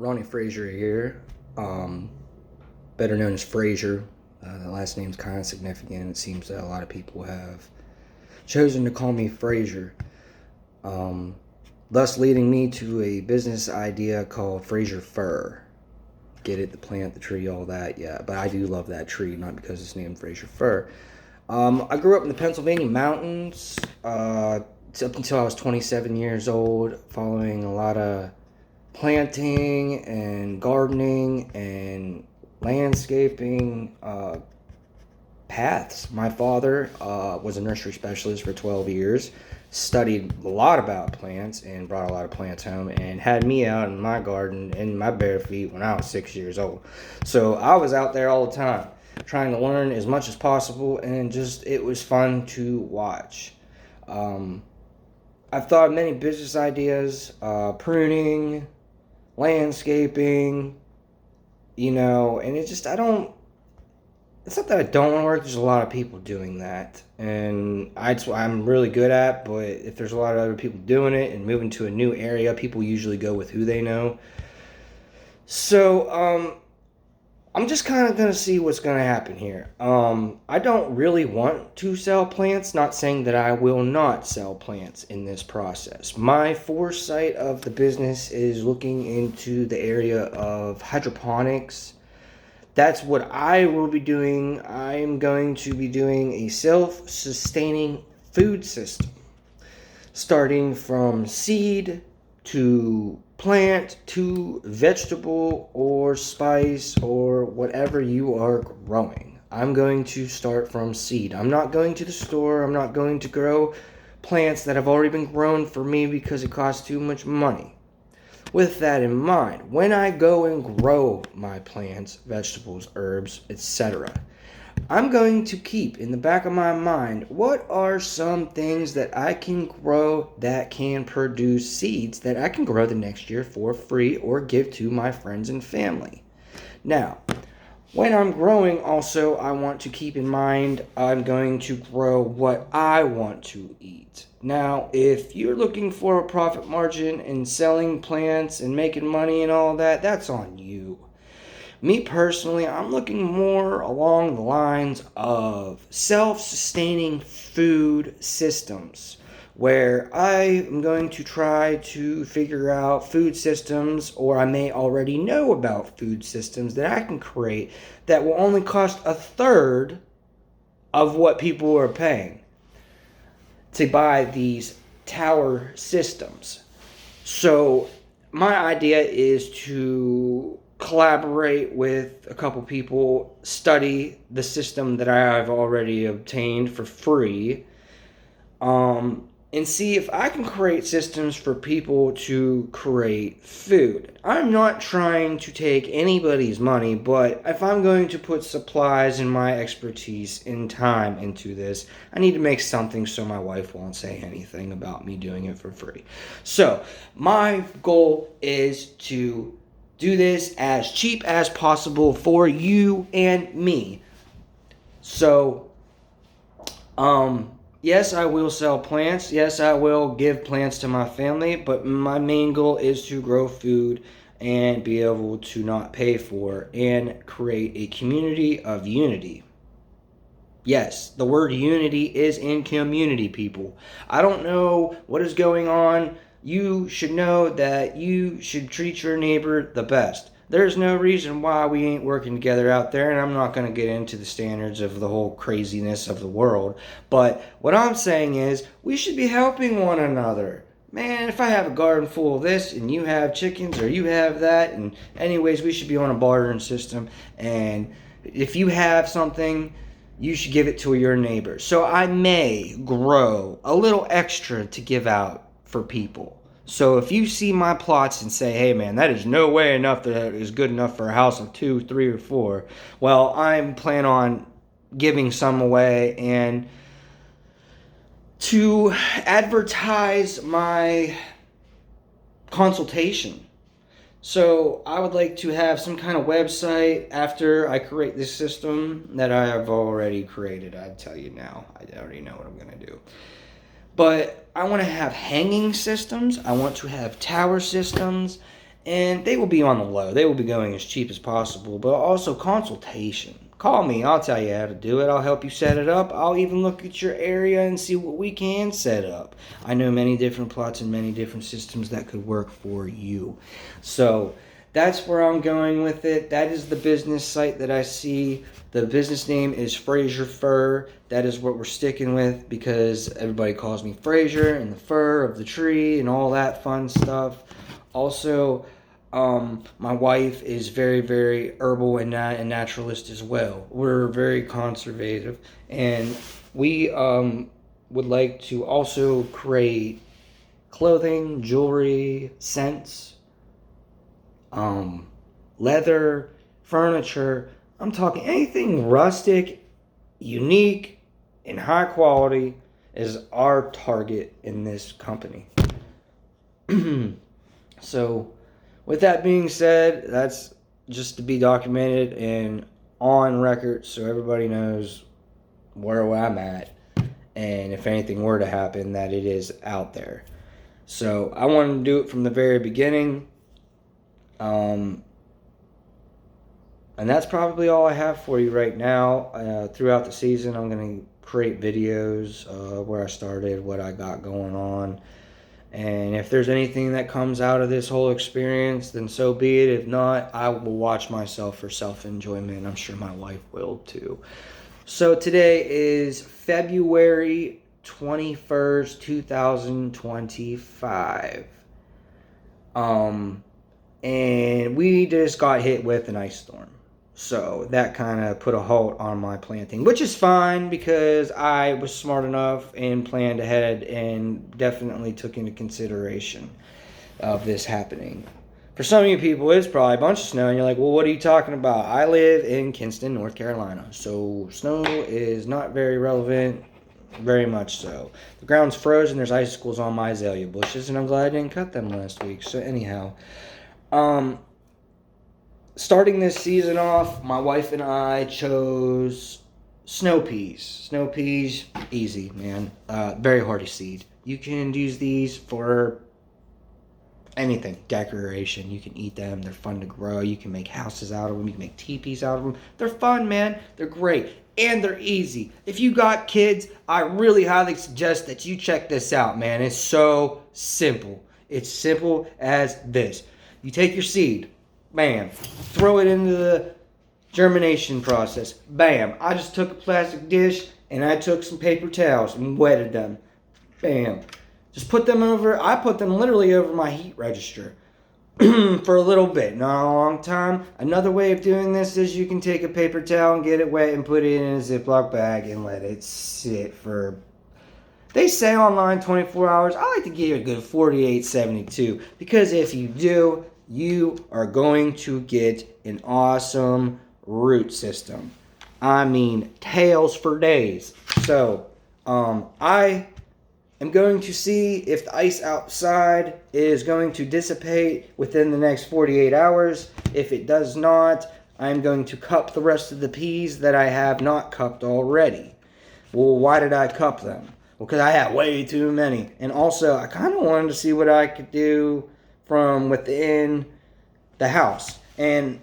Ronnie Frazier here, better known as Frazier. The last name's kind of significant. It seems that a lot of people have chosen to call me Frazier, thus leading me to a business idea called Frazier Fir. Get it, the plant, the tree, all that, yeah. But I do love that tree, not because it's named Frazier Fir. I grew up in the Pennsylvania mountains up until I was 27 years old, following a lot of planting and gardening and landscaping paths. My father was a nursery specialist for 12 years, studied a lot about plants and brought a lot of plants home and had me out in my garden in my bare feet when I was 6 years old. So I was out there all the time trying to learn as much as possible, and just it was fun to watch. I've thought of many business ideas, pruning, landscaping, and it's not that I don't want to work. There's a lot of people doing that, and I'm really good at. But if there's a lot of other people doing it and moving to a new area, people usually go with who they know. So I'm just kind of gonna see what's gonna happen here. I don't really want to sell plants. Not saying that I will not sell plants in this process. My foresight of the business is looking into the area of hydroponics. That's what I will be doing. I'm going to be doing a self-sustaining food system, starting from seed to plant to vegetable or spice or whatever you are growing. I'm going to start from seed. I'm not going to the store. I'm not going to grow plants that have already been grown for me because it costs too much money. With that in mind, when I go and grow my plants, vegetables, herbs, etc., I'm going to keep in the back of my mind, what are some things that I can grow that can produce seeds that I can grow the next year for free or give to my friends and family. Now, when I'm growing also, I want to keep in mind I'm going to grow what I want to eat. Now, if you're looking for a profit margin and selling plants and making money and all that, that's on you. Me personally, I'm looking more along the lines of self-sustaining food systems, where I am going to try to figure out food systems, or I may already know about food systems that I can create that will only cost a third of what people are paying to buy these tower systems. So my idea is to collaborate with a couple people, study the system that I have already obtained for free, and see if I can create systems for people to create food. I'm not trying to take anybody's money, but if I'm going to put supplies and my expertise and time into this, I need to make something so my wife won't say anything about me doing it for free. So my goal is to do this as cheap as possible for you and me. So, yes, I will sell plants. Yes, I will give plants to my family. But my main goal is to grow food and be able to not pay for and create a community of unity. Yes, the word unity is in community, people. I don't know what is going on. You should know that you should treat your neighbor the best. There's no reason why we ain't working together out there, and I'm not going to get into the standards of the whole craziness of the world. But what I'm saying is, we should be helping one another. Man, if I have a garden full of this, and you have chickens, or you have that, and anyways, we should be on a bartering system. And if you have something, you should give it to your neighbor. So I may grow a little extra to give out for people. So if you see my plots and say, hey man, that is no way enough that is good enough for a house of 2, 3, or 4, well, I'm plan on giving some away and to advertise my consultation. So I would like to have some kind of website after I create this system that I have already created. I'll tell you now. I already know what I'm going to do. But I want to have hanging systems. I want to have tower systems. And they will be on the low. They will be going as cheap as possible, but also consultation. Call me. I'll tell you how to do it. I'll help you set it up. I'll even look at your area and see what we can set up. I know many different plots and many different systems that could work for you. So that's where I'm going with it. That is the business site that I see. The business name is Fraser Fir. That is what we're sticking with because everybody calls me Fraser and the fur of the tree and all that fun stuff. Also, my wife is very, very herbal and naturalist as well. We're very conservative, and we would like to also create clothing, jewelry, scents, leather, furniture. I'm talking anything rustic, unique, and high quality is our target in this company. So, with that being said, that's just to be documented and on record so everybody knows where I'm at. And if anything were to happen, that it is out there. So, I wanted to do it from the very beginning. And that's probably all I have for you right now. Throughout the season, I'm going to create videos where I started, what I got going on. And if there's anything that comes out of this whole experience, then so be it. If not, I will watch myself for self-enjoyment. I'm sure my wife will too. So today is February 21st, 2025. And we just got hit with an ice storm. So that kind of put a halt on my planting, which is fine because I was smart enough and planned ahead and definitely took into consideration of this happening. For some of you people, it's probably a bunch of snow, and you're like, well, what are you talking about? I live in Kinston, North Carolina, so snow is not very relevant, very much so. The ground's frozen, there's icicles on my azalea bushes, and I'm glad I didn't cut them last week. So anyhow, starting this season off, my wife and I chose snow peas. Snow peas, easy, man. Very hardy seed. You can use these for anything. Decoration. You can eat them. They're fun to grow. You can make houses out of them. You can make teepees out of them. They're fun, man. They're great. And they're easy. If you got kids, I really highly suggest that you check this out, man. It's so simple. It's simple as this. You take your seed. Bam. Throw it into the germination process. Bam. I just took a plastic dish and I took some paper towels and wetted them. Bam. Just put them over. I put them literally over my heat register for a little bit, not a long time. Another way of doing this is you can take a paper towel and get it wet and put it in a Ziploc bag and let it sit for, they say online 24 hours. I like to give it a good 48, 72 because if you do, you are going to get an awesome root system. I mean, tails for days. So, I am going to see if the ice outside is going to dissipate within the next 48 hours. If it does not, I'm going to cup the rest of the peas that I have not cupped already. Well, why did I cup them? Well, because I had way too many. And also, I kind of wanted to see what I could do from within the house. And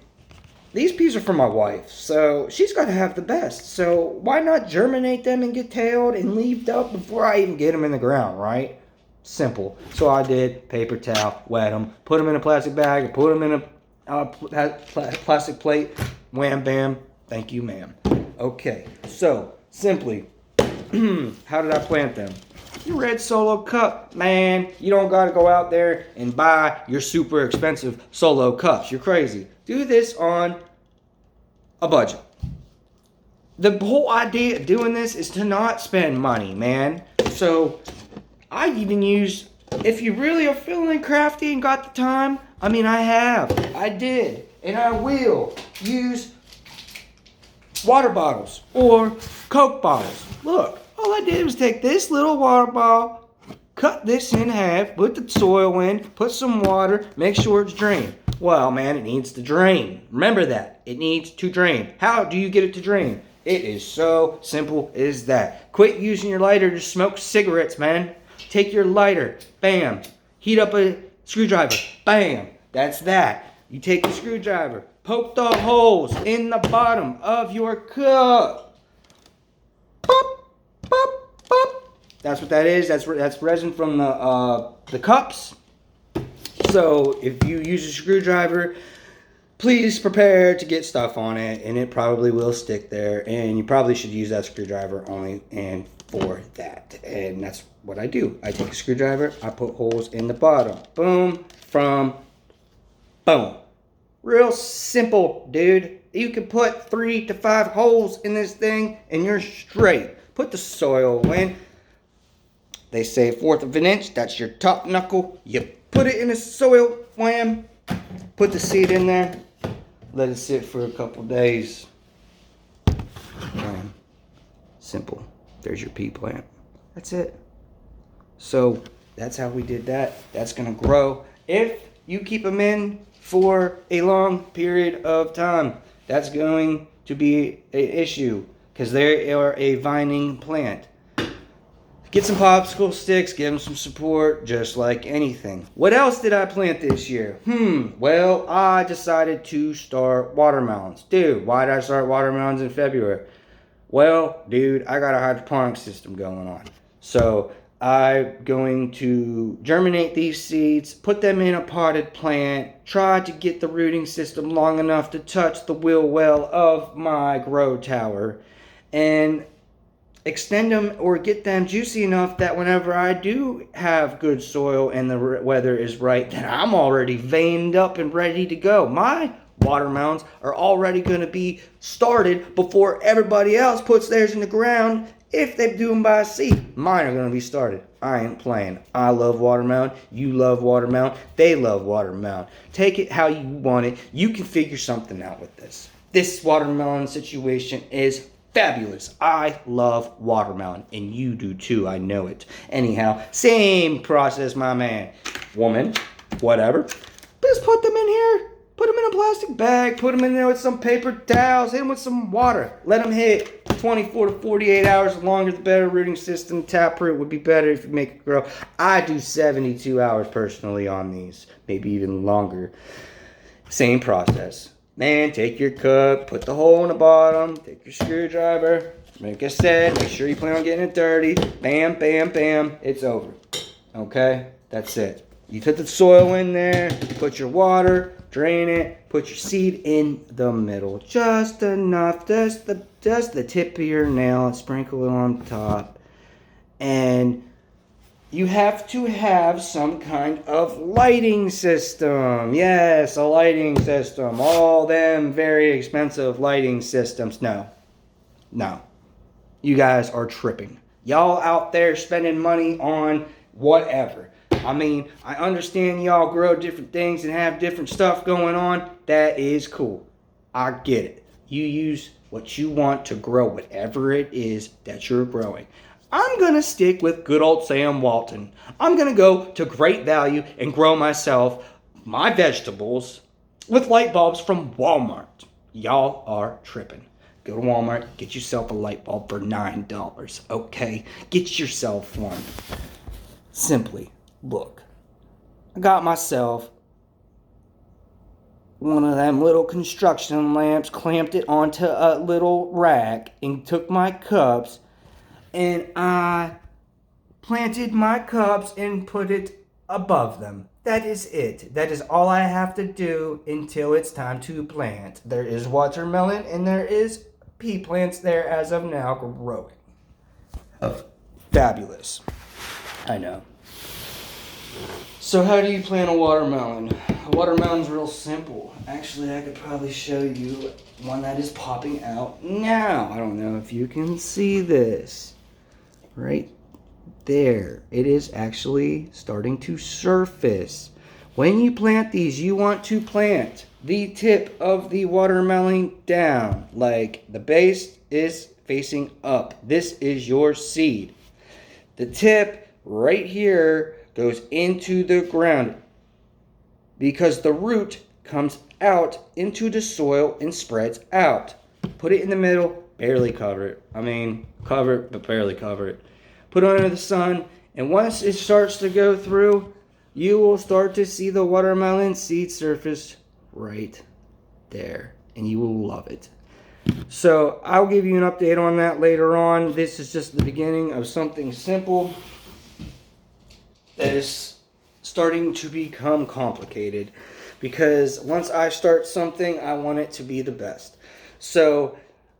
these peas are for my wife, so she's got to have the best. So why not germinate them and get tailed and leaved up before I even get them in the ground, right? Simple. So I did. Paper towel, wet them, put them in a plastic bag, put them in a plastic plate. Wham, bam. Thank you, ma'am. Okay, so simply, how did I plant them? Your red Solo cup, man. You don't got to go out there and buy your super expensive Solo cups. You're crazy. Do this on a budget. The whole idea of doing this is to not spend money, man. So I even use, if you really are feeling crafty and got the time, I did, and I will use water bottles or Coke bottles. Look. All I did was take this little water bottle, cut this in half, put the soil in, put some water, make sure it's drained. Well, man, it needs to drain. Remember that. It needs to drain. How do you get it to drain? It is so simple as that. Quit using your lighter to smoke cigarettes, man. Take your lighter, bam. Heat up a screwdriver, bam. That's that. You take a screwdriver, poke the holes in the bottom of your cup. Pop, pop, pop. That's what that is. That's resin from the cups. So if you use a screwdriver, please prepare to get stuff on it, and it probably will stick there. And you probably should use that screwdriver only and for that. And that's what I do. I take a screwdriver, I put holes in the bottom. Boom, from boom. Real simple, dude. You can put 3 to 5 holes in this thing and you're straight. Put the soil in. They say 1/4 of an inch, that's your top knuckle. You put it in the soil, wham. Put the seed in there. Let it sit for a couple days. Bam. Simple. There's your pea plant. That's it. So that's how we did that. That's going to grow if you keep them in for a long period of time. That's going to be an issue because they are a vining plant. Get some popsicle sticks, give them some support, just like anything. What else did I plant this year? Well, I decided to start watermelons. Dude, why did I start watermelons in February? Well, dude, I got a hydroponic system going on. So I'm going to germinate these seeds, put them in a potted plant, try to get the rooting system long enough to touch the wheel well of my grow tower, and extend them or get them juicy enough that whenever I do have good soil and the weather is right, then I'm already veined up and ready to go. My watermelons are already going to be started before everybody else puts theirs in the ground. If they do them by seed, mine are going to be started. I ain't playing. I love watermelon. You love watermelon. They love watermelon. Take it how you want it. You can figure something out with this. This watermelon situation is fabulous. I love watermelon, and you do too. I know it. Anyhow, same process, my man. Woman, whatever. Just put them in here. Put them in a plastic bag. Put them in there with some paper towels. Hit them with some water. Let them hit 24 to 48 hours. The longer, the better. Rooting system, taproot would be better if you make it grow. I do 72 hours personally on these. Maybe even longer. Same process. Man, take your cup, put the hole in the bottom, take your screwdriver, like I said, make sure you plan on getting it dirty. Bam, bam, bam, it's over. Okay? That's it. You put the soil in there, put your water, drain it, put your seed in the middle. Just enough, just the tip of your nail, sprinkle it on top. And you have to have some kind of lighting system. Yes, a lighting system. All them very expensive lighting systems. No. You guys are tripping. Y'all out there spending money on whatever. I mean, I understand y'all grow different things and have different stuff going on. That is cool. I get it. You use what you want to grow whatever it is that you're growing. I'm going to stick with good old Sam Walton. I'm going to go to Great Value and grow myself my vegetables with light bulbs from Walmart. Y'all are tripping. Go to Walmart, get yourself a light bulb for $9, okay? Get yourself one. Simply, look, I got myself one of them little construction lamps, clamped it onto a little rack, and took my cups, and I planted my cups and put it above them. That is it. That is all I have to do until it's time to plant. There is watermelon and there is pea plants there as of now growing. Oh, fabulous. I know. So how do you plant a watermelon? A watermelon's real simple. Actually, I could probably show you one that is popping out now. I don't know if you can see this. Right there. It is actually starting to surface. When you plant these, you want to plant the tip of the watermelon down. Like the base is facing up. This is your seed. The tip right here goes into the ground because the root comes out into the soil and spreads out. Put it in the middle, barely cover it. I mean, cover it, but barely cover it. Put it under the sun, and once it starts to go through, you will start to see the watermelon seed surface right there, and you will love it. So I'll give you an update on that later on. This is just the beginning of something simple that is starting to become complicated, because once I start something, I want it to be the best. So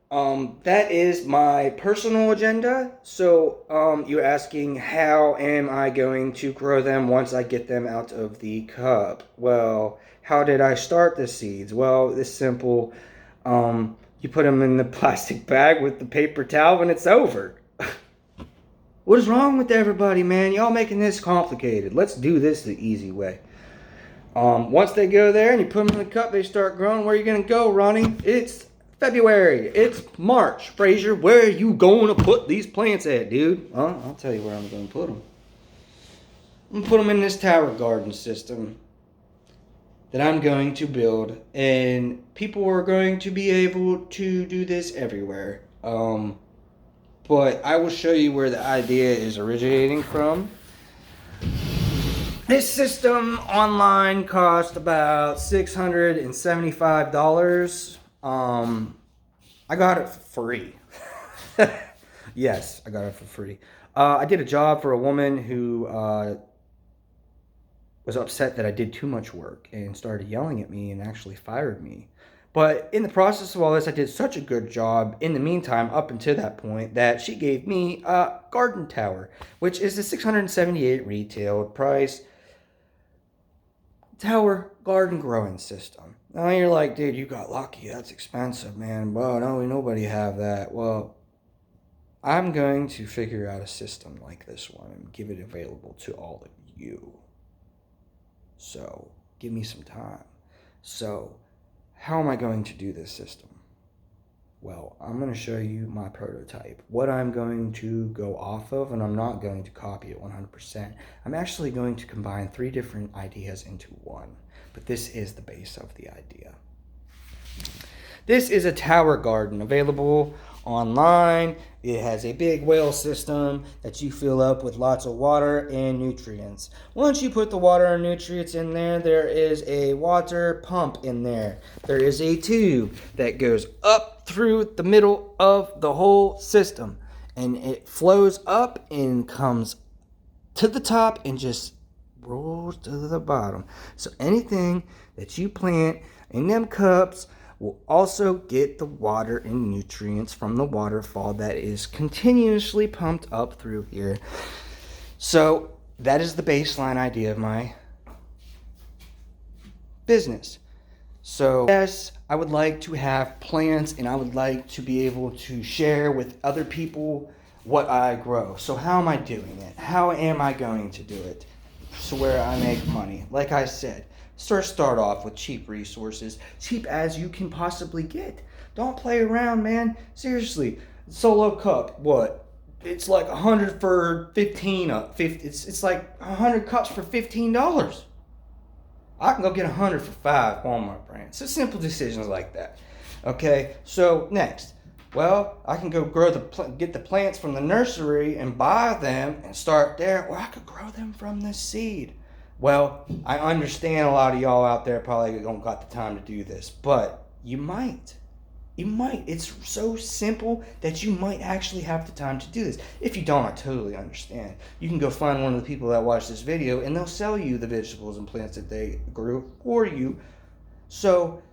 that is my personal agenda. So you're asking, how am I going to grow them once I get them out of the cup? Well, how did I start the seeds? Well, it's simple. You put them in the plastic bag with the paper towel and it's over. What is wrong with everybody, man? Y'all making this complicated. Let's do this the easy way. Once they go there and you put them in the cup, they start growing. Where are you going to go, Ronnie? It's February. It's March. Fraser, where are you going to put these plants at, dude? Well, I'll tell you where I'm going to put them. I'm going to put them in this tower garden system that I'm going to build, and people are going to be able to do this everywhere. But I will show you where the idea is originating from. This system online cost about $675. I got it for free. Yes, I got it for free. I did a job for a woman who was upset that I did too much work and started yelling at me and actually fired me. But in the process of all this, I did such a good job in the meantime, up until that point, that she gave me a garden tower, which is the $678 retail price tower garden growing system. Now you're like, dude, you got lucky. That's expensive, man. Well, no, nobody have that. Well, I'm going to figure out a system like this one and give it available to all of you. So give me some time. So how am I going to do this system? Well, I'm going to show you my prototype, what I'm going to go off of, and I'm not going to copy it 100%. I'm actually going to combine 3 different ideas into one, but this is the base of the idea. This is a tower garden available online. It has a big well system that you fill up with lots of water and nutrients. Once you put the water and nutrients in there, there is a water pump in there. There is a tube that goes up through the middle of the whole system, and it flows up and comes to the top and just rolls to the bottom. So anything that you plant in them cups will also get the water and nutrients from the waterfall that is continuously pumped up through here. So that is the baseline idea of my business. So yes, I would like to have plants, and I would like to be able to share with other people what I grow. So how am I doing it? How am I going to do it so where I make money? Like I said, start off with cheap resources, cheap as you can possibly get. Don't play around, man. Seriously, solo cup, what? It's like 100 for 15. It's like 100 cups for $15. I can go get 100 for 5 Walmart brands. So simple decisions like that. Okay, so next. Well, I can go get the plants from the nursery and buy them and start there. Or I could grow them from the seed. Well, I understand a lot of y'all out there probably don't got the time to do this, but you might. You might. It's so simple that you might actually have the time to do this. If you don't, I totally understand. You can go find one of the people that watch this video, and they'll sell you the vegetables and plants that they grew for you. So,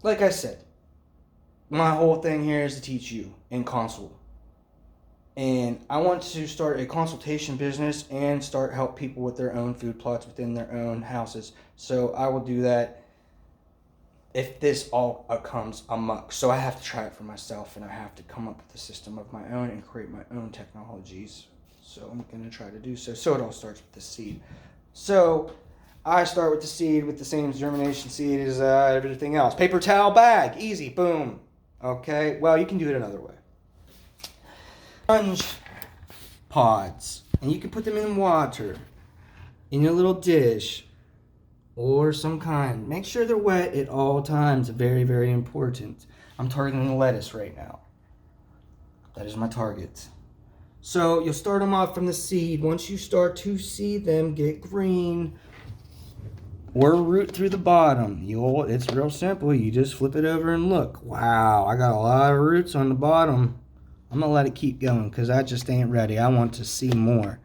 like I said, my whole thing here is to teach you and consult. And I want to start a consultation business and help people with their own food plots within their own houses. So I will do that if this all comes amok. So I have to try it for myself, and I have to come up with a system of my own and create my own technologies. So I'm going to try to do so. So it all starts with the seed. So I start with the seed with the same germination seed as everything else. Paper towel bag. Easy. Boom. Okay. Well, you can do it another way. Sponge pods, and you can put them in water in your little dish or some kind. Make sure they're wet at all times. Very, very important. I'm targeting the lettuce right now. That is my target. So you'll start them off from the seed. Once you start to see them get green or root through the bottom, it's real simple. You just flip it over and look. Wow, I got a lot of roots on the bottom. I'm going to let it keep going because I just ain't ready. I want to see more.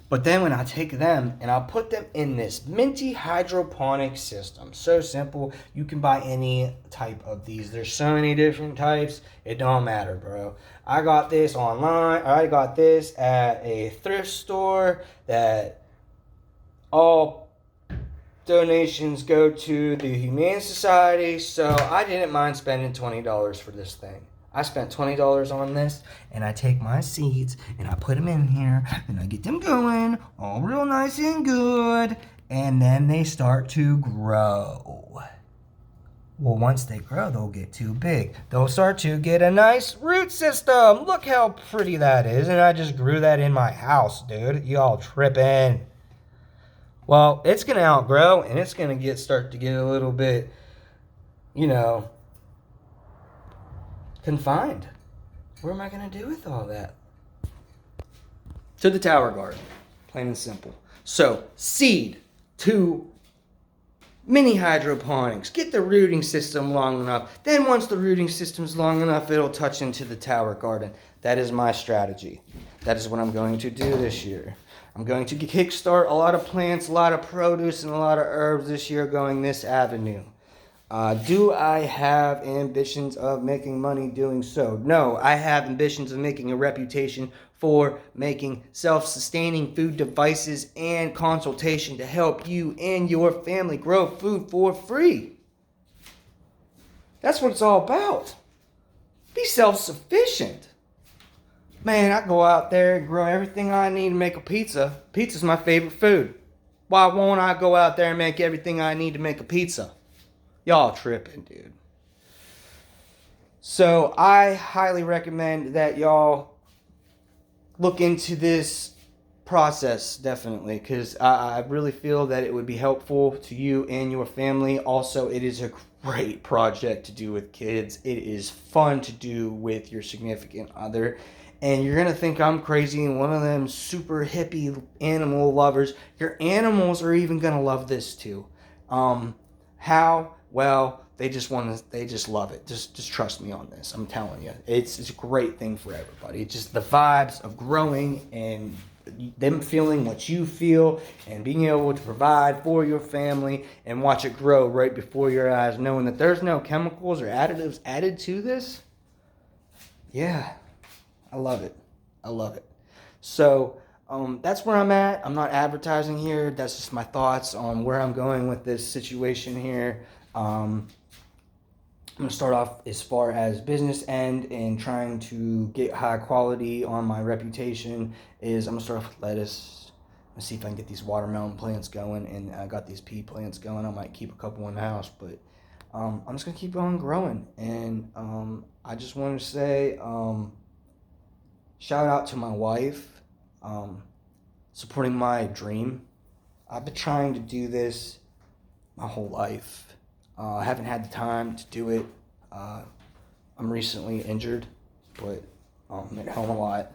But then when I take them and I'll put them in this Minty hydroponic system. So simple. You can buy any type of these. There's so many different types. It don't matter, bro. I got this online. I got this at a thrift store that all donations go to the Humane Society. So I didn't mind spending $20 for this thing. I spent $20 on this, and I take my seeds, and I put them in here, and I get them going, all real nice and good, and then they start to grow. Well, once they grow, they'll get too big. They'll start to get a nice root system. Look how pretty that is, and I just grew that in my house, dude. Y'all tripping. Well, it's going to outgrow, and it's going to start to get a little bit, confined. What am I going to do with all that? To the tower garden. Plain and simple. So, seed to mini hydroponics. Get the rooting system long enough. Then once the rooting system's long enough, it'll touch into the tower garden. That is my strategy. That is what I'm going to do this year. I'm going to kickstart a lot of plants, a lot of produce, and a lot of herbs this year going this avenue. Do I have ambitions of making money doing so? No, I have ambitions of making a reputation for making self-sustaining food devices and consultation to help you and your family grow food for free. That's what it's all about. Be self-sufficient. Man, I go out there and grow everything I need to make a pizza. Pizza's my favorite food. Why won't I go out there and make everything I need to make a pizza? Y'all tripping, dude. So I highly recommend that y'all look into this process, definitely, because I really feel that it would be helpful to you and your family. Also, it is a great project to do with kids. It is fun to do with your significant other. And you're going to think I'm crazy and one of them super hippie animal lovers. Your animals are even going to love this too. How? Well, they just love it. Just trust me on this. I'm telling you. It's a great thing for everybody. It's just the vibes of growing and them feeling what you feel and being able to provide for your family and watch it grow right before your eyes, knowing that there's no chemicals or additives added to this. Yeah, I love it. I love it. So that's where I'm at. I'm not advertising here. That's just my thoughts on where I'm going with this situation here. I'm going to start off as far as business end and trying to get high quality on my reputation is I'm going to start off with lettuce. Let's see if I can get these watermelon plants going, and I got these pea plants going. I might keep a couple in the house, but I'm just going to keep on growing. And I just want to say shout out to my wife supporting my dream. I've been trying to do this my whole life. I haven't had the time to do it. I'm recently injured, but I'm at home a lot.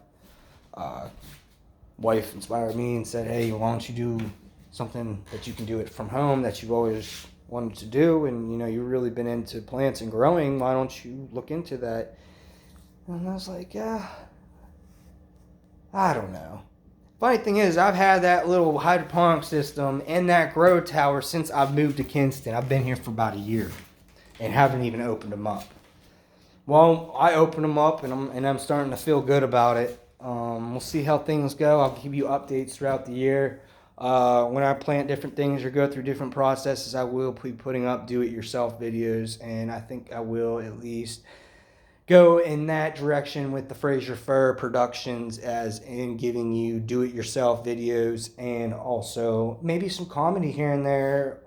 Wife inspired me and said, hey, why don't you do something that you can do it from home that you've always wanted to do, and you've really been into plants and growing, why don't you look into that? And I was like, yeah, I don't know. Funny thing is, I've had that little hydroponic system and that grow tower since I've moved to Kinston. I've been here for about a year and haven't even opened them up. Well, I opened them up and I'm starting to feel good about it. We'll see how things go. I'll give you updates throughout the year. When I plant different things or go through different processes, I will be putting up do-it-yourself videos, and I think I will at least go in that direction with the Fraser Fur Productions, as in giving you do-it-yourself videos, and also maybe some comedy here and there,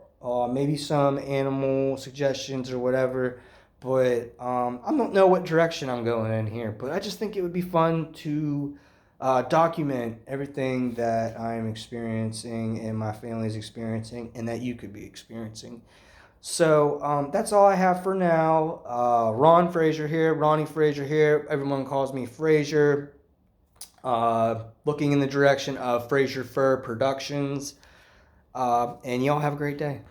maybe some animal suggestions or whatever. But I don't know what direction I'm going in here, but I just think it would be fun to document everything that I'm experiencing and my family's experiencing and that you could be experiencing. So that's all I have for now. Ronnie Fraser here. Everyone calls me Fraser. looking in the direction of Fraser Fur Productions. And y'all have a great day.